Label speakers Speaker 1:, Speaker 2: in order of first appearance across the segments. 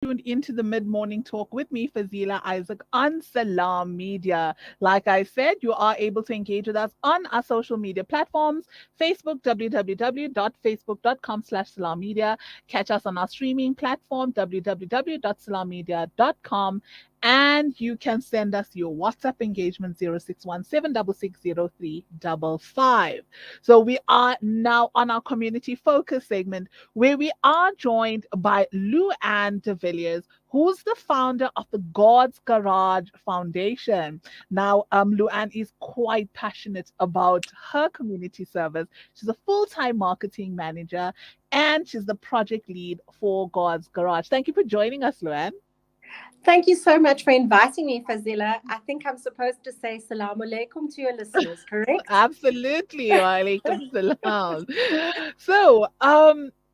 Speaker 1: tuned into the mid morning talk with me, Fazila Isaac, on Salam Media. Like I said, you are able to engage with us on our social media platforms Facebook, www.facebook.com/Salam Media. Catch us on our streaming platform, www.salammedia.com. And you can send us your WhatsApp engagement 0617 So we are now on our community focus segment where we are joined by Luane de Villiers, who's the founder of the God's Garage Foundation. Now, Luann is quite passionate about her community service. She's a full-time marketing manager and she's the project lead for God's Garage. Thank you for joining us, Luann.
Speaker 2: Thank you so much for inviting me, Fazila. I think I'm supposed to say salam alaikum to your listeners, correct?
Speaker 1: Absolutely. Wa alaikum salam. So,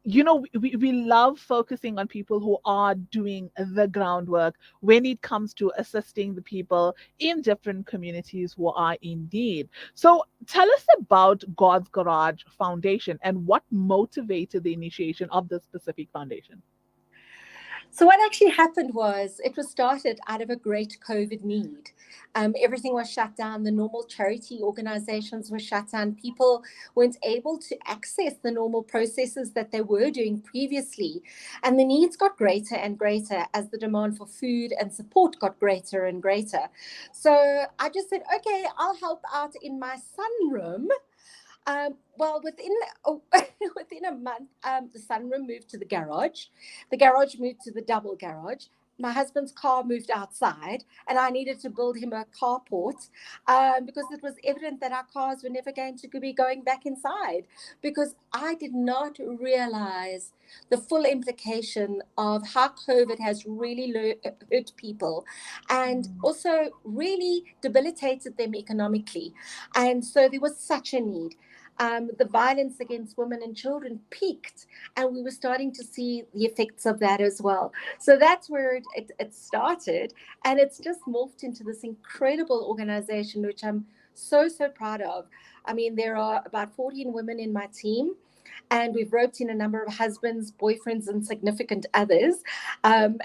Speaker 1: we love focusing on people who are doing the groundwork when it comes to assisting the people in different communities who are in need. So, tell us about God's Garage Foundation and what motivated the initiation of this specific foundation.
Speaker 2: So what actually happened was it was started out of a great COVID need. Everything was shut down. The normal charity organizations were shut down. People weren't able to access the normal processes that they were doing previously. And the needs got greater and greater as the demand for food and support got greater and greater. So I just said, okay, I'll help out in my sunroom. Well, within a month, the sunroom moved to the garage. The garage moved to the double garage. My husband's car moved outside, and I needed to build him a carport because it was evident that our cars were never going to be going back inside. Because I did not realize the full implication of how COVID has really hurt people and also really debilitated them economically. And so there was such a need. The violence against women and children peaked, and we were starting to see the effects of that as well. So that's where it started, and it's just morphed into this incredible organization, which I'm so proud of. I mean, there are about 14 women in my team. And we've roped in a number of husbands, boyfriends, and significant others. I'm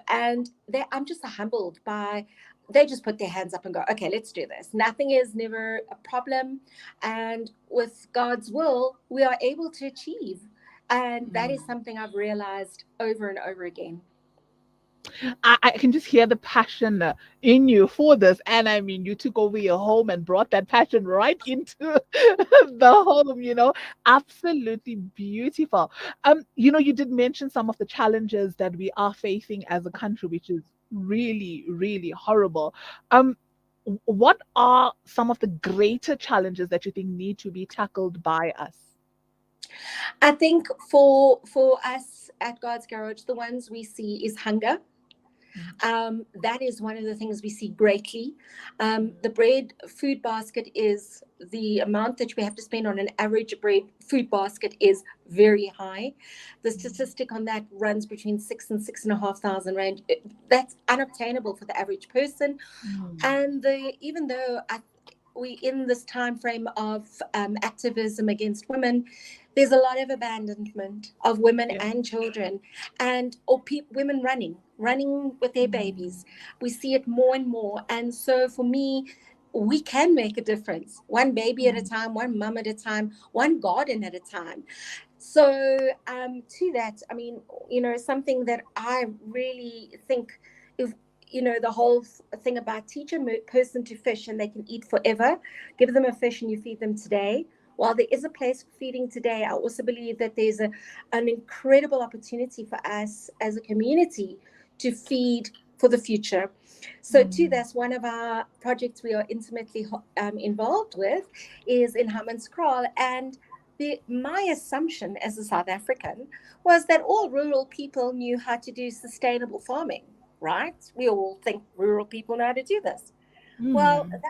Speaker 2: just humbled by they just put their hands up and go, okay, let's do this. Nothing is never a problem. And with God's will, we are able to achieve. And that is something I've realized over and over again.
Speaker 1: I can just hear the passion in you for this. And I mean, you took over your home and brought that passion right into the home, absolutely beautiful. You did mention some of the challenges that we are facing as a country, which is really, really horrible. Um, what are some of the greater challenges that you think need to be tackled by us?
Speaker 2: I think for us at God's Garage, the ones we see is hunger. That is one of the things we see greatly. The bread food basket is the amount that we have to spend on an average bread food basket is very high. The statistic on that runs between 6 and 6,500 rand. That's unobtainable for the average person.
Speaker 1: Mm.
Speaker 2: And even though we in this time frame of activism against women, there's a lot of abandonment of women
Speaker 1: Yeah.
Speaker 2: and children, and or women running with their babies. We see it more and more, and so for me, we can make a difference, one baby at a
Speaker 1: Mm.
Speaker 2: time, one mum at a time, one garden at a time. So to that, I mean, something that I really think, if the whole thing about teach a person to fish and they can eat forever. Give them a fish and you feed them today. While there is a place for feeding today, I also believe that there's an incredible opportunity for us as a community to feed for the future. So too,
Speaker 1: Mm.
Speaker 2: that's one of our projects we are intimately involved with is in Hammanskraal. And my assumption as a South African was that all rural people knew how to do sustainable farming, right? We all think rural people know how to do this. Well,
Speaker 1: Mm.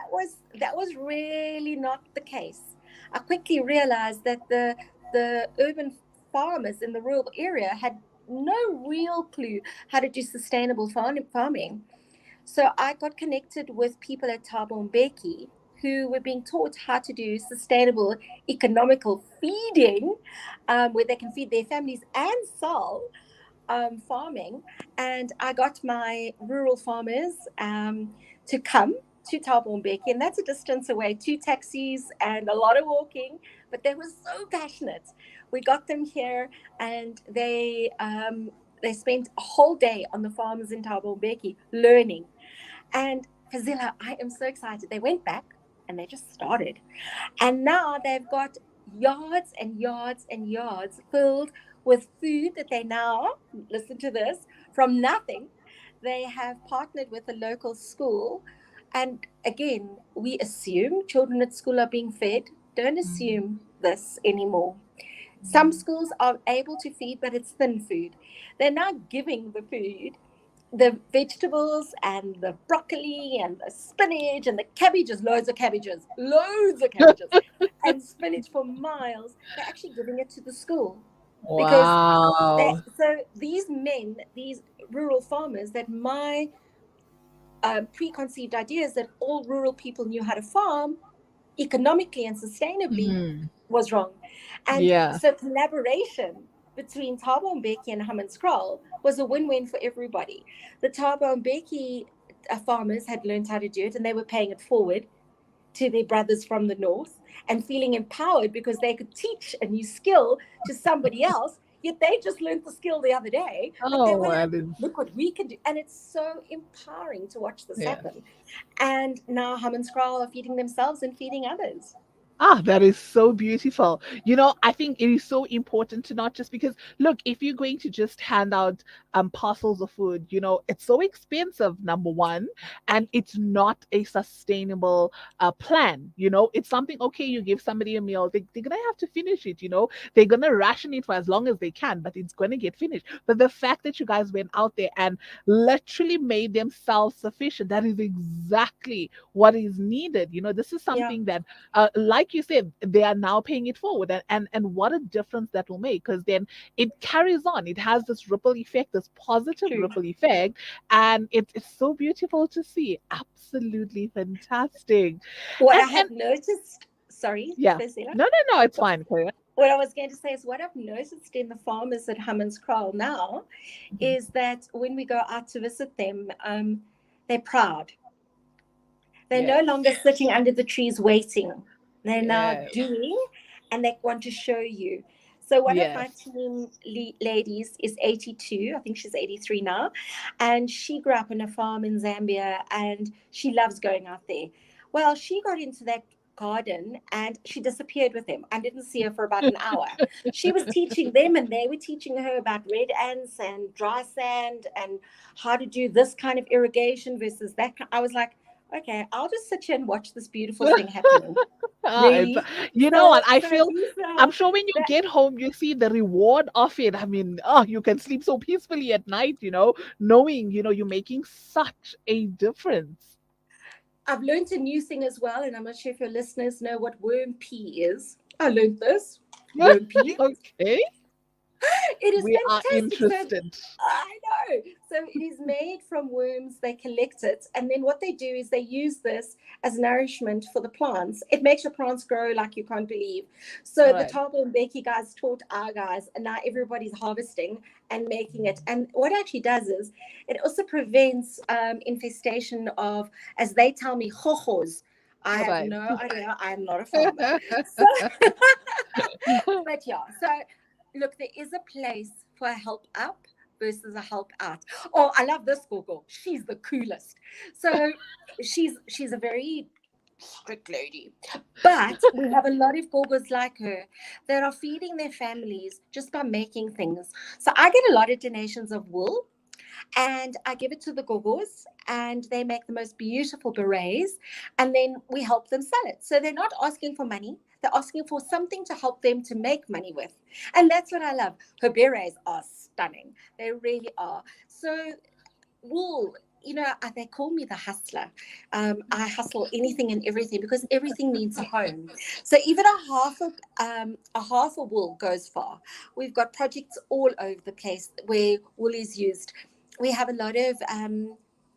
Speaker 2: that was really not the case. I quickly realized that the urban farmers in the rural area had no real clue how to do sustainable farming. So I got connected with people at Thabo Mbeki who were being taught how to do sustainable economical feeding, where they can feed their families and sell farming, and I got my rural farmers to come to Thabo Mbeki, and that's a distance away, 2 taxis and a lot of walking, but they were so passionate. We got them here, and they spent a whole day on the farms in Thabo Mbeki learning. And Fazila, I am so excited. They went back and they just started. And now they've got yards and yards and yards filled with food that they now, listen to this, from nothing, they have partnered with a local school. And again, we assume children at school are being fed. Don't
Speaker 1: Mm,
Speaker 2: assume this anymore. Some
Speaker 1: mm,
Speaker 2: schools are able to feed, but it's thin food. They're now giving the food, the vegetables and the broccoli and the spinach and the cabbages, loads of cabbages and spinach for miles. They're actually giving it to the school because
Speaker 1: wow.
Speaker 2: so these men, these rural farmers, that my preconceived idea is that all rural people knew how to farm economically and sustainably
Speaker 1: Mm,
Speaker 2: was wrong. And
Speaker 1: yeah.
Speaker 2: so collaboration between Thabo Mbeki and Hammanskraal was a win-win for everybody. The Thabo Mbeki farmers had learned how to do it, and they were paying it forward to their brothers from the north and feeling empowered because they could teach a new skill to somebody else. Yet they just learned the skill the other day, but they
Speaker 1: Oh,
Speaker 2: were like,
Speaker 1: well, it's,
Speaker 2: look what we can do. And it's so empowering to watch this
Speaker 1: yeah.
Speaker 2: happen. And now Hammanskraal are feeding themselves and feeding others.
Speaker 1: Ah, that is so beautiful. I think it is so important to not just because, look, if you're going to just hand out parcels of food, it's so expensive, number one, and it's not a sustainable plan. It's something, okay, you give somebody a meal, they're going to have to finish it, they're going to ration it for as long as they can, but it's going to get finished. But the fact that you guys went out there and literally made them self-sufficient, that is exactly what is needed. This is
Speaker 2: Yeah,
Speaker 1: something that like you said, they are now paying it forward, and what a difference that will make, because then it carries on. It has this ripple effect, this positive
Speaker 2: true.
Speaker 1: ripple effect, and it's so beautiful to see. Absolutely fantastic.
Speaker 2: What
Speaker 1: And
Speaker 2: I have noticed, sorry,
Speaker 1: yeah,
Speaker 2: Fazila,
Speaker 1: no, no, no, it's fine. Carry on.
Speaker 2: what I was going to say is what I've noticed in the farmers at Hammanskraal now
Speaker 1: Mhm.
Speaker 2: is that when we go out to visit them, they're proud. They're no
Speaker 1: Yes,
Speaker 2: longer sitting under the trees waiting. They're now
Speaker 1: yes,
Speaker 2: doing, and they want to show you. So one of my
Speaker 1: yes.
Speaker 2: team ladies is 82. I think she's 83 now. And she grew up in a farm in Zambia, and she loves going out there. Well, she got into that garden and she disappeared with them. I didn't see her for about an hour. She was teaching them, and they were teaching her about red ants and dry sand and how to do this kind of irrigation versus that. I was like, okay, I'll just sit here and watch this beautiful thing happening.
Speaker 1: It's,
Speaker 2: Really?
Speaker 1: you know
Speaker 2: So,
Speaker 1: what? I
Speaker 2: so
Speaker 1: feel,
Speaker 2: these
Speaker 1: I'm
Speaker 2: are
Speaker 1: sure when you
Speaker 2: that
Speaker 1: get home, you see the reward of it. I mean, oh, you can sleep so peacefully at night, knowing, you're making such a difference.
Speaker 2: I've learned a new thing as well, and I'm not sure if your listeners know what worm pea is. I learned this. Worm pea.
Speaker 1: Okay,
Speaker 2: It is
Speaker 1: we are
Speaker 2: fantastic. So
Speaker 1: interested.
Speaker 2: I know. So it is made from worms. They collect it, and then what they do is they use this as nourishment for the plants. It makes your plants grow like you can't believe. So
Speaker 1: All
Speaker 2: the
Speaker 1: right.
Speaker 2: Tabo and Becky guys taught our guys, and now everybody's harvesting and making it. And what it actually does is it also prevents infestation of, as they tell me, hojos. I
Speaker 1: All
Speaker 2: have
Speaker 1: right.
Speaker 2: no idea. I'm not a farmer. So but yeah, so look, there is a place for a help up versus a help out. Oh, I love this Gogo. She's the coolest. So she's a very strict lady. But we have a lot of Gogos like her that are feeding their families just by making things. So I get a lot of donations of wool, and I give it to the gogos, and they make the most beautiful berets, and then we help them sell it. So they're not asking for money, they're asking for something to help them to make money with. And that's what I love. Her berets are stunning, they really are. So wool, they call me the hustler. I hustle anything and everything because everything needs a home. So even a half a wool goes far. We've got projects all over the place where wool is used. We have a lot of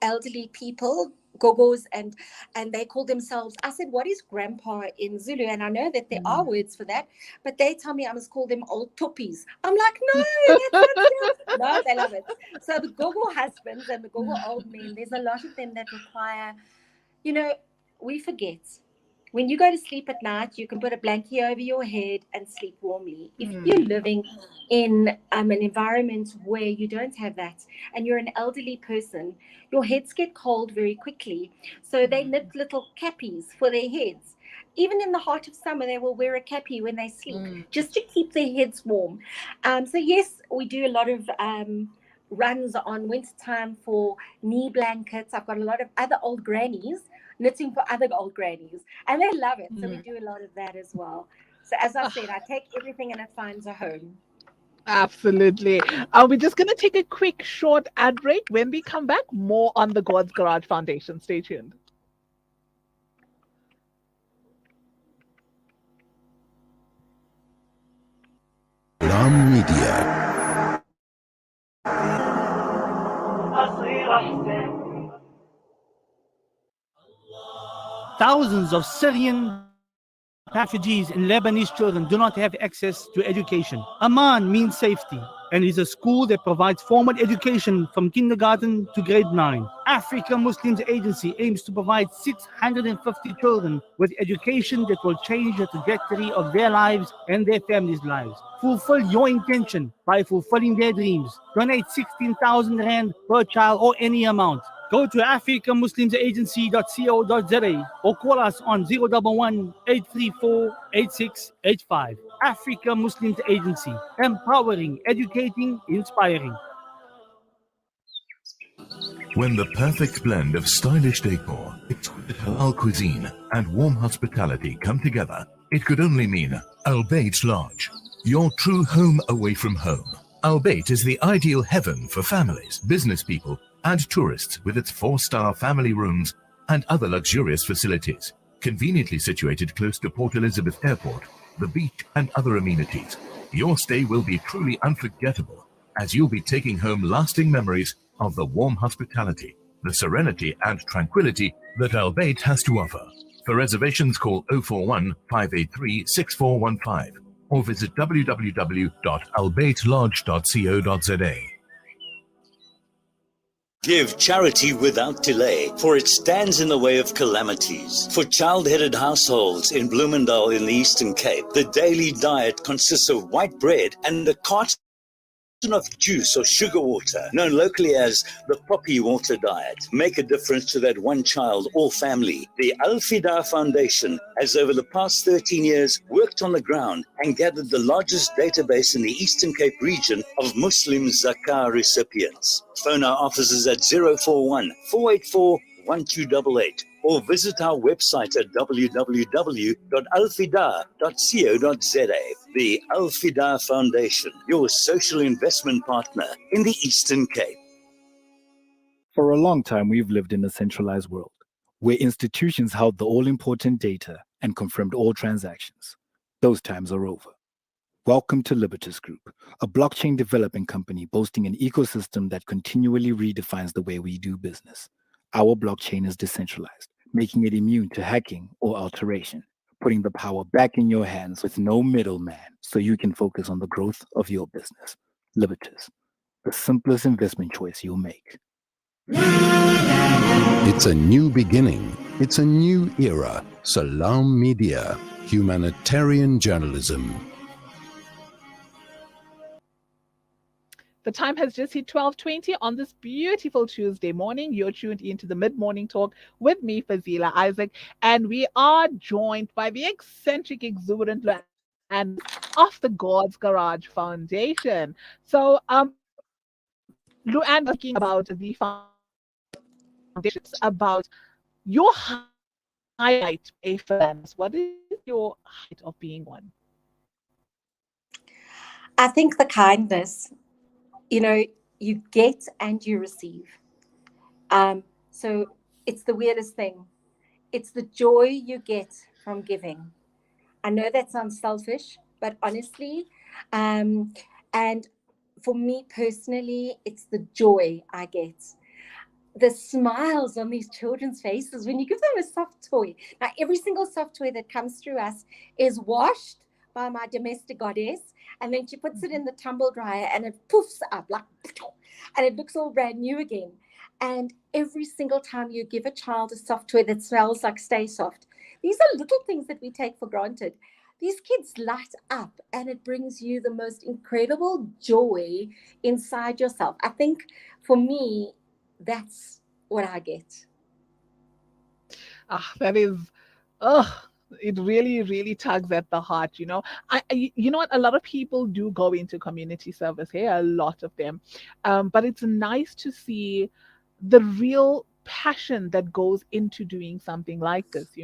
Speaker 2: elderly people gogos, and they call themselves. I said, what is grandpa in Zulu? And I know that there are words for that, but they tell me I must call them old tuppies. I'm like, no, that's not true. No, they love it. So the gogo husbands and the gogo old men, there's a lot of them that require, we forget. When you go to sleep at night, you can put a blanket over your head and sleep warmly. If you're living in an environment where you don't have that and you're an elderly person, your heads get cold very quickly. So they knit little cappies for their heads. Even in the heart of summer, they will wear a cappy when they sleep just to keep their heads warm. So yes, we do a lot of runs on wintertime for knee blankets. I've got a lot of other old grannies knitting for other old grannies, and they love it. So we do a lot of that as well. So as I said, I take everything and it finds a home.
Speaker 1: Absolutely. We're just going to take a quick short ad break. When we come back, more on the God's Garage Foundation. Stay tuned.
Speaker 3: Media.
Speaker 4: Thousands of Syrian refugees and Lebanese children do not have access to education. Amman means safety and is a school that provides formal education from kindergarten to grade 9. Africa Muslims Agency aims to provide 650 children with education that will change the trajectory of their lives and their families' lives. Fulfill your intention by fulfilling their dreams. Donate 16,000 Rand per child or any amount. Go to africamuslimsagency.co.za or call us on 011-834-8685. Africa Muslims Agency, empowering, educating, inspiring.
Speaker 3: When the perfect blend of stylish decor, exquisite halal cuisine, and warm hospitality come together, it could only mean Al Bayt Lodge, your true home away from home. Al Bayt is the ideal heaven for families, business people, and tourists with its 4-star family rooms and other luxurious facilities. Conveniently situated close to Port Elizabeth Airport, the beach, and other amenities, your stay will be truly unforgettable as you'll be taking home lasting memories of the warm hospitality, the serenity and tranquility that Al Bayt has to offer. For reservations, call 041 583 6415 or visit www.albaytlodge.co.za.
Speaker 5: Give charity without delay, for it stands in the way of calamities. For child-headed households in Bloemendal in the Eastern Cape, the daily diet consists of white bread and a carton of juice or sugar water, known locally as the poppy water diet. Make a difference to that one child or family. The Al Fida Foundation has over the past 13 years worked on the ground and gathered the largest database in the Eastern Cape region of Muslim zakah recipients. Phone our offices at 041 484 1288 or visit our website at www.alfida.co.za. The Al Fida Foundation, your social investment partner in the Eastern Cape.
Speaker 6: For a long time, we've lived in a centralized world where institutions held the all-important data and confirmed all transactions. Those times are over. Welcome to Libertas Group, a blockchain development company boasting an ecosystem that continually redefines the way we do business. Our blockchain is decentralized, making it immune to hacking or alteration, putting the power back in your hands with no middleman so you can focus on the growth of your business. Libertas, the simplest investment choice you'll make.
Speaker 7: It's a new beginning. It's a new era. Salam Media, humanitarian journalism.
Speaker 1: The time has just hit 12:20 on this beautiful Tuesday morning. You're tuned into the mid-morning talk with me, Fazila Isaac, and we are joined by the eccentric, exuberant Luane of the God's Garage Foundation. So, Luane, speaking about the foundation, about your highlight a finance. What is your height of being one?
Speaker 2: I think the kindness, you get and you receive. So it's the weirdest thing. It's the joy you get from giving. I know that sounds selfish, but honestly, and for me personally, it's the joy I get. the smiles on these children's faces when you give them a soft toy. Now, every single soft toy that comes through us is washed by my domestic goddess, and then she puts it in the tumble dryer and it poofs up like, and it looks all brand new again. And every single time you give a child a soft toy that smells like Stay Soft, these are little things that we take for granted. These kids light up, and it brings you the most incredible joy inside yourself. I think for me, that's what I get.
Speaker 1: That is, oh, it really, really tugs at the heart. You know what? A lot of people do go into community service here, a lot of them. But it's nice to see the real passion that goes into doing something like this,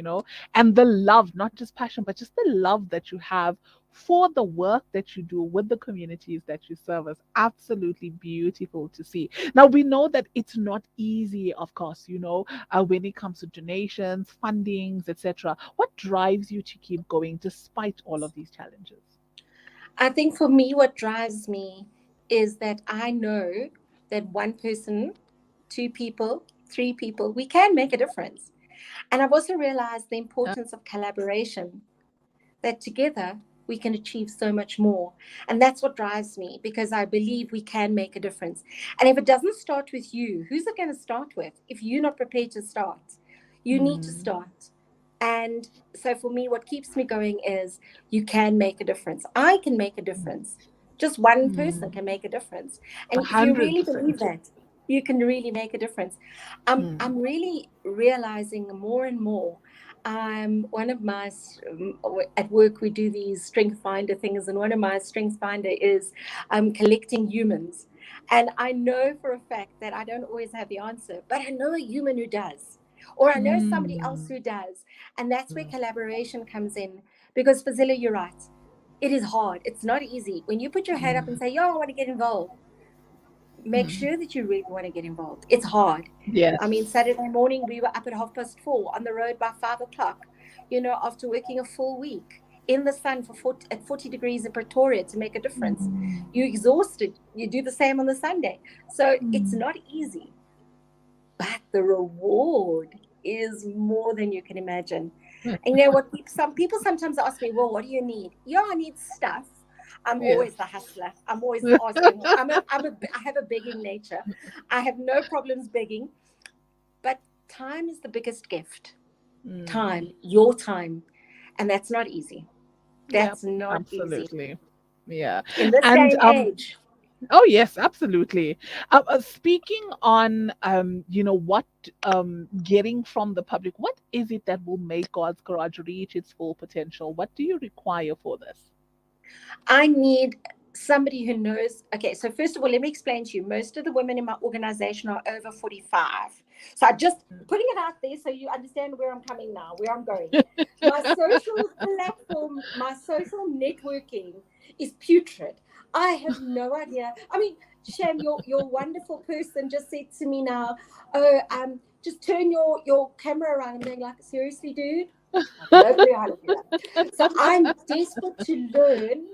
Speaker 1: and the love, not just passion, but just the love that you have for the work that you do with the communities that you serve is absolutely beautiful to see. Now, we know that it's not easy, of course, when it comes to donations, fundings, etc. What drives you to keep going despite all of these challenges?
Speaker 2: I think for me, what drives me is that I know that one person, two people, three people, we can make a difference. And I've also realized the
Speaker 1: Yeah.
Speaker 2: importance of collaboration, that together we can achieve so much more. And that's what drives me, because I believe we can make a difference. And if it doesn't start with you, who's it going to start with? If you're not prepared to start, you need to
Speaker 1: Mm,
Speaker 2: start. And so for me, what keeps me going is you can make a difference. I can make a difference. Just one person
Speaker 1: mm,
Speaker 2: can make a difference.
Speaker 1: a
Speaker 2: And if you
Speaker 1: hundred
Speaker 2: really believe
Speaker 1: percent.
Speaker 2: that, you can really make a difference. I'm
Speaker 1: Mm,
Speaker 2: really realizing more and more. One of my at work we do these strength finder things, and one of my strength finder is collecting humans. And I know for a fact that I don't always have the answer, but I know a human who does, or I know somebody else
Speaker 1: mm,
Speaker 2: who does, and that's where collaboration comes in. Because Fazila, you're right. It is hard. It's not easy. When you put your head up and
Speaker 1: mm,
Speaker 2: say, "Yo, I want to get involved," make
Speaker 1: mm.
Speaker 2: sure that you really want to get involved. It's hard. I mean,
Speaker 1: Yes.
Speaker 2: Saturday morning, we were up at 4:30 on the road by 5 o'clock, after working a full week in the sun at 40 degrees in Pretoria to make a difference.
Speaker 1: Mm,
Speaker 2: You're exhausted. You do the same on the Sunday. So it's
Speaker 1: mm.
Speaker 2: not easy, but the reward is more than you can imagine. And some people sometimes ask me, well, what do you need? Yeah, I need stuff. I'm
Speaker 1: Yes.
Speaker 2: always the hustler. I'm always asking. I have a begging nature. I have no problems begging, but time is the biggest gift.
Speaker 1: Mm.
Speaker 2: Time, your time. And that's not easy.
Speaker 1: Yeah,
Speaker 2: That's not easy.
Speaker 1: absolutely. Yeah.
Speaker 2: In this day
Speaker 1: And
Speaker 2: and age,
Speaker 1: oh yes, absolutely. Speaking on what getting from the public, what is it that will make God's Garage reach its full potential? What do you require for this?
Speaker 2: I need somebody who knows. Okay, so first of all, let me explain to you. Most of the women in my organization are over 45. So I just putting it out there so you understand where I'm coming now, where I'm going. My social platform, my social networking is putrid. I have no idea. I mean, Sham, your wonderful person just said to me now, oh, just turn your camera around. I'm going like, seriously, dude? I have no clue how to do that. So I'm desperate to learn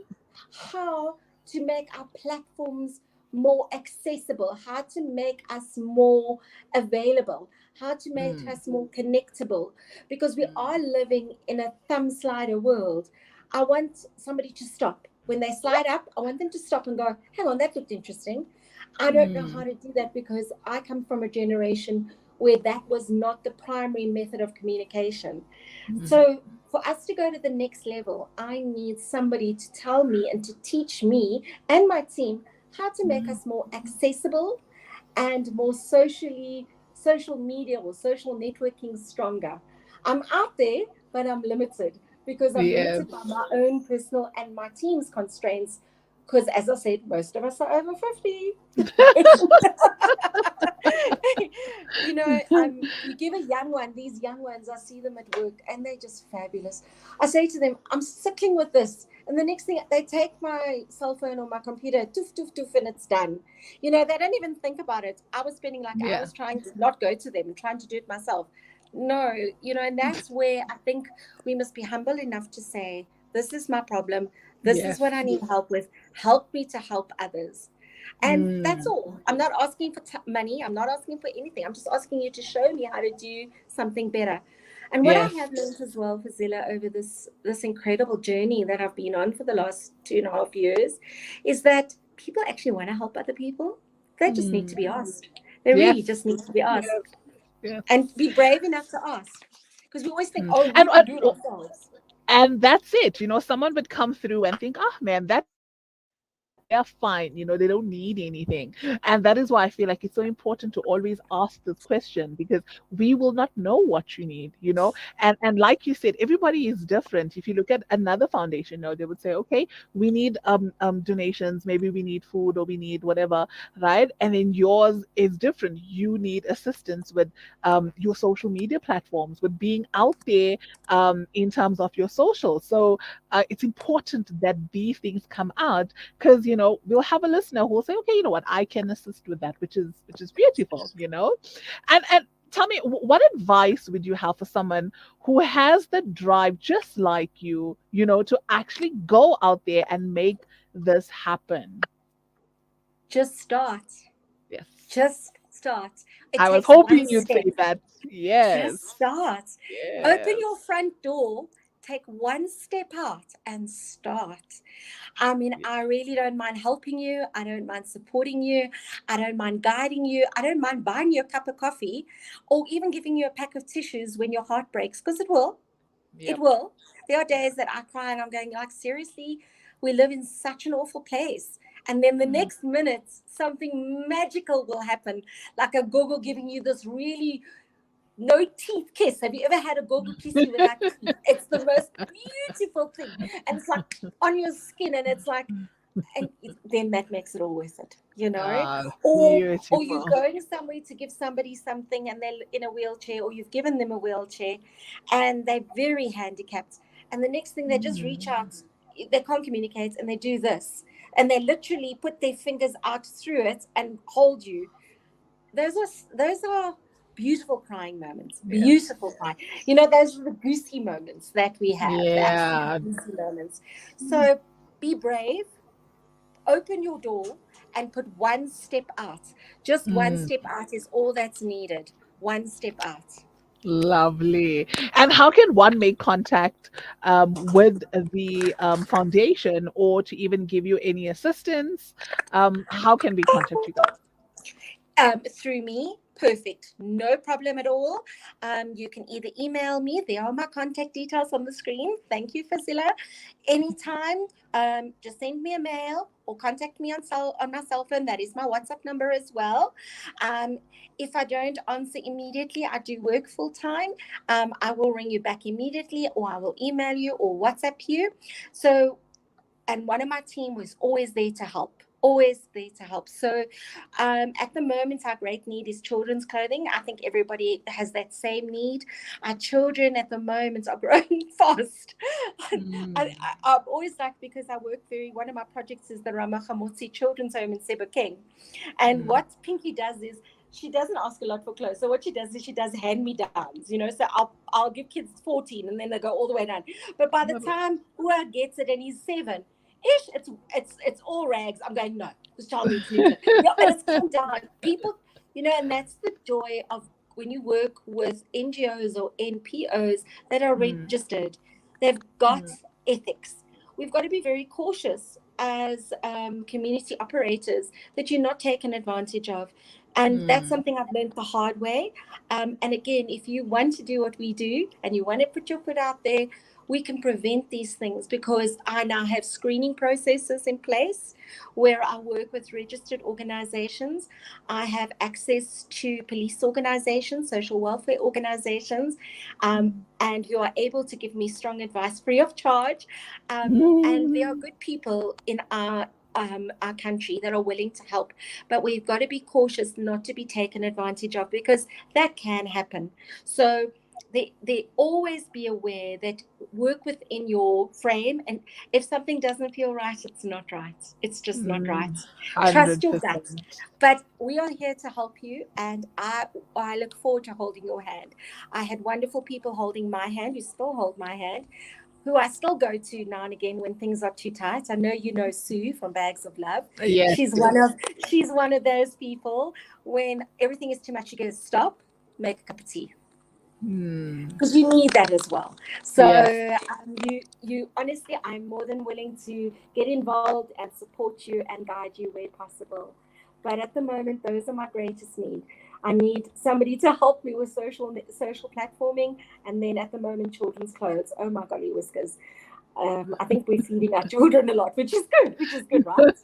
Speaker 2: how to make our platforms more accessible, how to make us more available, how to make
Speaker 1: Mm,
Speaker 2: us more connectable, because we are
Speaker 1: mm,
Speaker 2: living in a thumb slider world. I want somebody to stop. When they slide up, I want them to stop and go, hang on, that looked interesting. I don't know how
Speaker 1: mm,
Speaker 2: to do that because I come from a generation where that was not the primary method of communication.
Speaker 1: mm,
Speaker 2: So for us to go to the next level, I need somebody to tell me and to teach me and my team how to make
Speaker 1: mm.
Speaker 2: us more accessible and more social media or social networking stronger. I'm out there, but I'm limited because I'm
Speaker 1: Yes.
Speaker 2: limited by my own personal and my team's constraints. Because as I said, most of us are over 50. You give a young one, these young ones, I see them at work and they're just fabulous. I say to them, I'm sickling with this. And the next thing, they take my cell phone or my computer, toof, toof, toof, and it's done. They don't even think about it. I was spending like
Speaker 1: Yeah.
Speaker 2: hours trying to not go to them and trying to do it myself. No, and that's where I think we must be humble enough to say, this is my problem. This is what I
Speaker 1: Yes.
Speaker 2: need help with. Help me to help others. And that's
Speaker 1: Mm.
Speaker 2: all. I'm not asking for money. I'm not asking for anything. I'm just asking you to show me how to do something better. And what I
Speaker 1: Yes.
Speaker 2: have learned as well, Fazila, over this incredible journey that I've been on for the last 2.5 years, is that people actually want to help other people. They just need to
Speaker 1: Mm.
Speaker 2: be asked. They really
Speaker 1: Yes.
Speaker 2: just need to be
Speaker 1: Yes.
Speaker 2: asked
Speaker 1: Yes.
Speaker 2: and be brave enough to ask. Because we always think,
Speaker 1: Mm.
Speaker 2: oh, we
Speaker 1: And
Speaker 2: can do it ourselves.
Speaker 1: and that's it. Someone would come through and think, "Ah, man, that they're fine. They don't need anything." And that is why I feel like it's so important to always ask this question, because we will not know what you need. And like you said, everybody is different. If you look at another foundation, they would say, okay, we need donations, maybe we need food or we need whatever, right? And then yours is different. You need assistance with your social media platforms, with being out there in terms of your social. So it's important that these things come out, because we'll have a listener who will say, okay, you know what, I can assist with that, which is beautiful. And tell me, what advice would you have for someone who has the drive just like you, to actually go out there and make this happen?
Speaker 2: Just start.
Speaker 1: Yes,
Speaker 2: Just start. It
Speaker 1: I was
Speaker 2: takes one
Speaker 1: hoping you'd say
Speaker 2: step.
Speaker 1: that. Yes.
Speaker 2: Just start. Open
Speaker 1: Yes.
Speaker 2: your front door, take one step out and start. I mean,
Speaker 1: Yes.
Speaker 2: I really don't mind helping you. I don't mind supporting you. I don't mind guiding you. I don't mind buying you a cup of coffee or even giving you a pack of tissues when your heart breaks, because it will. It
Speaker 1: Yep.
Speaker 2: will. There are
Speaker 1: Yep.
Speaker 2: days that I cry and I'm going, like, seriously, we live in such an awful place. And then the
Speaker 1: Mm.
Speaker 2: next minute, something magical will happen, like a Google giving you this really no teeth kiss. Have you ever had a Google kiss you without teeth? It's the most beautiful thing. And it's like on your skin, and it's like, and then that makes it all worth it.
Speaker 1: Ah,
Speaker 2: Or you're
Speaker 1: beautiful.
Speaker 2: going somewhere to give somebody something and they're in a wheelchair, or you've given them a wheelchair and they're very handicapped, and the next thing they just reach
Speaker 1: Mm.
Speaker 2: out, they can't communicate, and they do this, and they literally put their fingers out through it and hold you. Those are beautiful crying moments,
Speaker 1: Yes.
Speaker 2: beautiful crying. Those are the goosey moments that we have, the absolute
Speaker 1: Yeah.
Speaker 2: goosey moments. So be brave, open your door and put one step out. Just one
Speaker 1: Mm.
Speaker 2: step out is all that's needed. One step out.
Speaker 1: Lovely. And how can one make contact with the foundation, or to even give you any assistance? How can we contact you guys?
Speaker 2: Through me, perfect, no problem at all. You can either email me, there are my contact details on the screen. Thank you, Fazila. Anytime, just send me a mail or contact me on my cell phone. That is my WhatsApp number as well. Um, if I don't answer immediately, I do work full time. I will ring you back immediately, or I will email you or WhatsApp you. So, and one of my team was always there to help, always there to help. So at the moment, our great need is children's clothing. I think everybody has that same need. Our children at the moment are growing fast.
Speaker 1: Mm.
Speaker 2: I'm always like, because I work one of my projects is the Ramachamotsi Children's Home in Sebokeng. And
Speaker 1: Mm.
Speaker 2: what Pinky does is, she doesn't ask a lot for clothes. So what she does is she does hand-me-downs. So I'll give kids 14 and then they go all the way down. But by the time Ua gets it and he's 7, ish, it's all rags. I'm going, no, this child needs new clothes. Yeah, and it's come down. People, and that's the joy of when you work with NGOs or NPOs that are
Speaker 1: Mm.
Speaker 2: registered. They've got
Speaker 1: Mm.
Speaker 2: ethics. We've got to be very cautious as community operators that you're not taken advantage of. And that's
Speaker 1: Mm.
Speaker 2: something I've learned the hard way. And again, if you want to do what we do and you want to put your foot out there, we can prevent these things, because I now have screening processes in place where I work with registered organizations. I have access to police organizations, social welfare organizations, and you are able to give me strong advice free of charge. And there are
Speaker 1: Mm.
Speaker 2: good people in our country that are willing to help, but we've got to be cautious not to be taken advantage of, because that can happen. So they always be aware that work within your frame, and if something doesn't feel right, it's not right. It's just not right.
Speaker 1: Mm.
Speaker 2: Trust your gut.
Speaker 1: 100%.
Speaker 2: But we are here to help you, and I look forward to holding your hand. I had wonderful people holding my hand, who still hold my hand, who I still go to now and again when things are too tight. I know you know Sue from Bags of Love.
Speaker 1: Yes.
Speaker 2: She's one of those people when everything is too much, she goes, stop, make a cup of tea. Because you need that as well. So
Speaker 1: Yes.
Speaker 2: you honestly, I'm more than willing to get involved and support you and guide you where possible. But at the moment, those are my greatest need. I need somebody to help me with social platforming, and then at the moment, children's clothes. Oh my golly whiskers! I think we're feeding our children a lot, which is good. Which is good, right?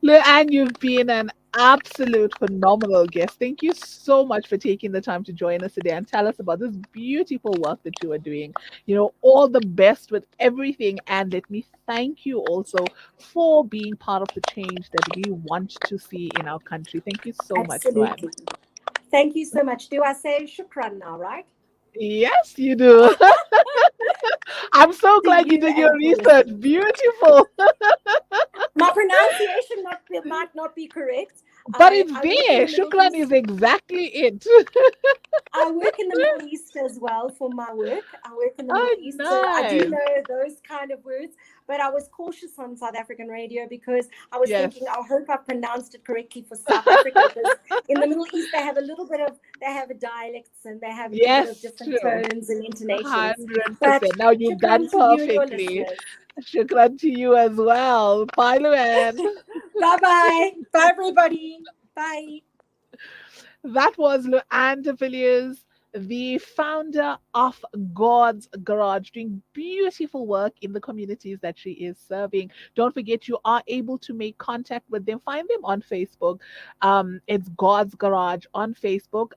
Speaker 1: Luanne, you've been an absolute phenomenal guest. Thank you so much for taking the time to join us today and tell us about this beautiful work that you are doing. All the best with everything. And let me thank you also for being part of the change that we want to see in our country. Thank you so much, Luanne.
Speaker 2: Absolutely. Thank you so much. Do I say shukran now, right?
Speaker 1: Yes, you do. I'm so
Speaker 2: To
Speaker 1: glad you
Speaker 2: you
Speaker 1: did your
Speaker 2: and for
Speaker 1: research.
Speaker 2: listening.
Speaker 1: Beautiful.
Speaker 2: My pronunciation might not be correct.
Speaker 1: But it's
Speaker 2: I work in
Speaker 1: there.
Speaker 2: the Middle
Speaker 1: Shukran
Speaker 2: East.
Speaker 1: is exactly it.
Speaker 2: I work in the Middle East as well for my work. I work in the Middle
Speaker 1: Oh,
Speaker 2: East, so I do
Speaker 1: nice.
Speaker 2: know those kind of words. But I was cautious on South African radio because I was thinking,
Speaker 1: Yes.
Speaker 2: I hope I pronounced it correctly for South Africa. Because in the Middle East, they have a dialects and they have a little bit of
Speaker 1: Yes,
Speaker 2: different
Speaker 1: true.
Speaker 2: tones and intonations. But
Speaker 1: 100%. Now you've done
Speaker 2: shukran to you and your
Speaker 1: perfectly.
Speaker 2: listeners.
Speaker 1: Shukran to you as well. Bye, Luann.
Speaker 2: Bye bye. Bye, everybody. Bye.
Speaker 1: That was Luane de Villiers, the founder of God's Garage, doing beautiful work in the communities that she is serving. Don't forget, you are able to make contact with them. Find them on Facebook. It's God's Garage on Facebook.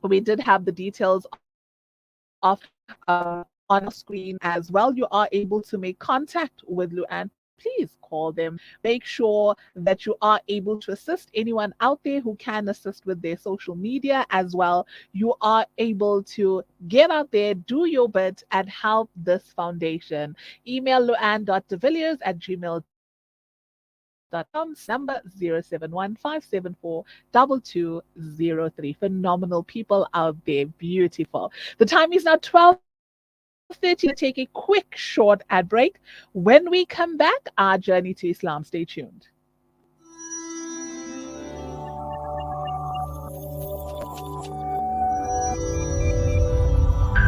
Speaker 1: We did have the details of on our screen as well. You are able to make contact with Luann. Please call them. Make sure that you are able to assist anyone out there who can assist with their social media as well. You are able to get out there, do your bit, and help this foundation. Email luann.devilliers@gmail.com. Number 0715742203. Phenomenal people out there. Beautiful. The time is now 12:30. We're going to take a quick short ad break. When we come back, our journey to Islam. Stay tuned.